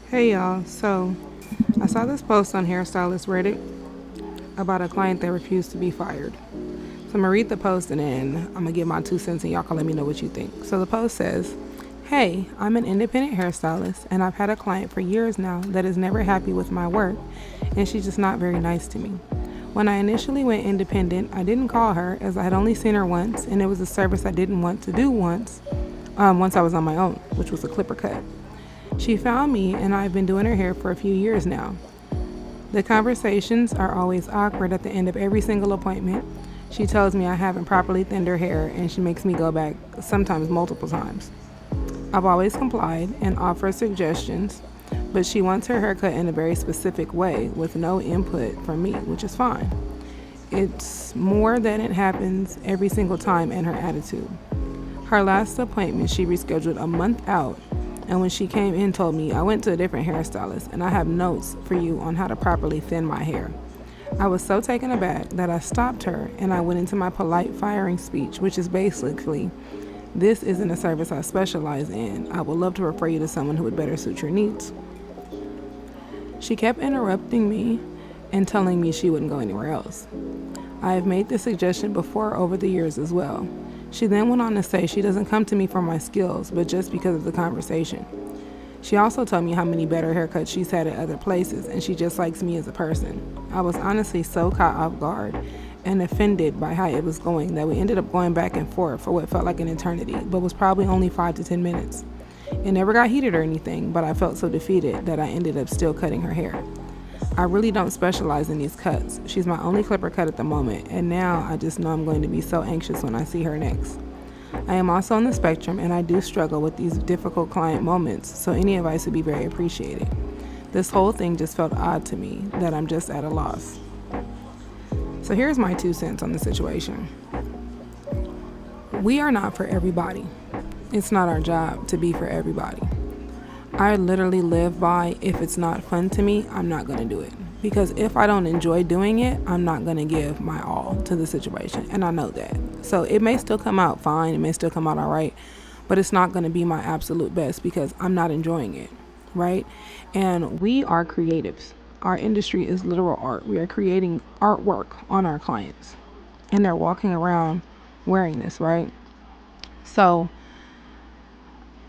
Hey y'all, so I saw this post on Hairstylist Reddit about a client that refused to be fired. So I'm gonna read the post and then I'm gonna give my 2 cents and y'all can let me know what you think. So the post says, "Hey, I'm an independent hairstylist and I've had a client for years now that is never happy with my work and she's just not very nice to me. When I initially went independent, I didn't call her as I had only seen her once and it was a service I didn't want to do once I was on my own, which was a clipper cut. She found me, and I've been doing her hair for a few years now. The conversations are always awkward at the end of every single appointment. She tells me I haven't properly thinned her hair, and she makes me go back sometimes multiple times. I've always complied and offered suggestions, but she wants her haircut in a very specific way with no input from me, which is fine. It's more that it happens every single time and her attitude. Her last appointment she rescheduled a month out, and when she came in told me I went to a different hairstylist and I have notes for you on how to properly thin my hair. I was so taken aback that I stopped her and I went into my polite firing speech, which is basically, this isn't a service I specialize in. I would love to refer you to someone who would better suit your needs. She kept interrupting me and telling me she wouldn't go anywhere else. I have made this suggestion before over the years as well. She then went on to say she doesn't come to me for my skills, but just because of the conversation. She also told me how many better haircuts she's had at other places, and she just likes me as a person. I was honestly so caught off guard and offended by how it was going that we ended up going back and forth for what felt like an eternity, but was probably only 5 to 10 minutes. It never got heated or anything, but I felt so defeated that I ended up still cutting her hair. I really don't specialize in these cuts. She's my only clipper cut at the moment, and now I just know I'm going to be so anxious when I see her next. I am also on the spectrum and I do struggle with these difficult client moments, so any advice would be very appreciated. This whole thing just felt odd to me that I'm just at a loss. So here's my 2 cents on the situation. We are not for everybody. It's not our job to be for everybody. I literally live by, if it's not fun to me, I'm not going to do it. Because if I don't enjoy doing it, I'm not going to give my all to the situation. And I know that. So it may still come out fine, it may still come out all right, but it's not going to be my absolute best because I'm not enjoying it, right? And we are creatives. Our industry is literal art. We are creating artwork on our clients. And they're walking around wearing this, right? So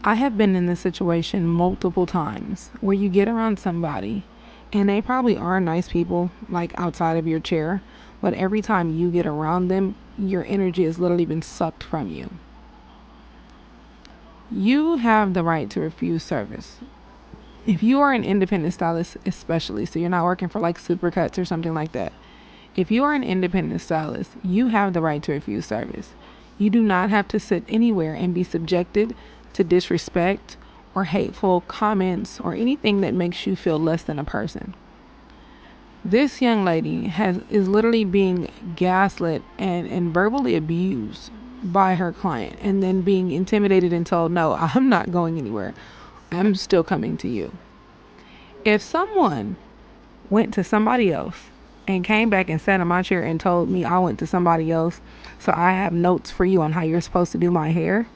I have been in this situation multiple times where you get around somebody and they probably are nice people, like outside of your chair, but every time you get around them, your energy has literally been sucked from you. You have the right to refuse service. If you are an independent stylist, especially, so you're not working for like Supercuts or something like that, if you are an independent stylist, you have the right to refuse service. You do not have to sit anywhere and be subjected to disrespect or hateful comments or anything that makes you feel less than a person. This young lady is literally being gaslit and verbally abused by her client and then being intimidated and told, no, I'm not going anywhere. I'm still coming to you. If someone went to somebody else and came back and sat in my chair and told me I went to somebody else, so I have notes for you on how you're supposed to do my hair,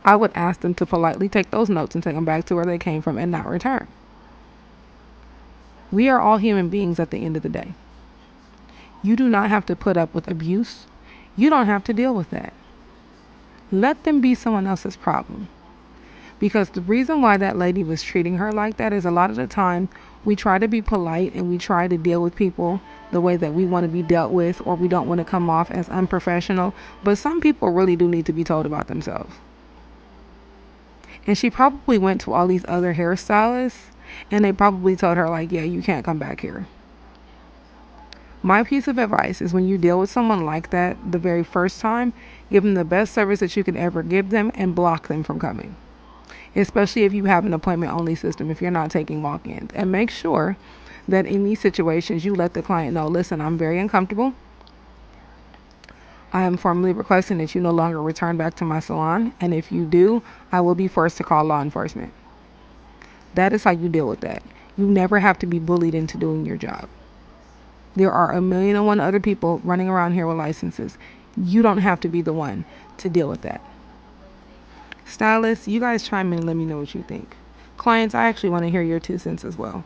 I would ask them to politely take those notes and take them back to where they came from and not return. We are all human beings at the end of the day. You do not have to put up with abuse. You don't have to deal with that. Let them be someone else's problem. Because the reason why that lady was treating her like that is a lot of the time we try to be polite and we try to deal with people the way that we want to be dealt with, or we don't want to come off as unprofessional. But some people really do need to be told about themselves. And she probably went to all these other hairstylists and they probably told her, like, yeah, you can't come back here. My piece of advice is when you deal with someone like that the very first time, give them the best service that you can ever give them and block them from coming. Especially if you have an appointment only system, if you're not taking walk ins. And make sure that in these situations you let the client know, listen, I'm very uncomfortable. I am formally requesting that you no longer return back to my salon. And if you do, I will be forced to call law enforcement. That is how you deal with that. You never have to be bullied into doing your job. There are a million and one other people running around here with licenses. You don't have to be the one to deal with that. Stylists, you guys chime in and let me know what you think. clients, I actually want to hear your 2 cents as well.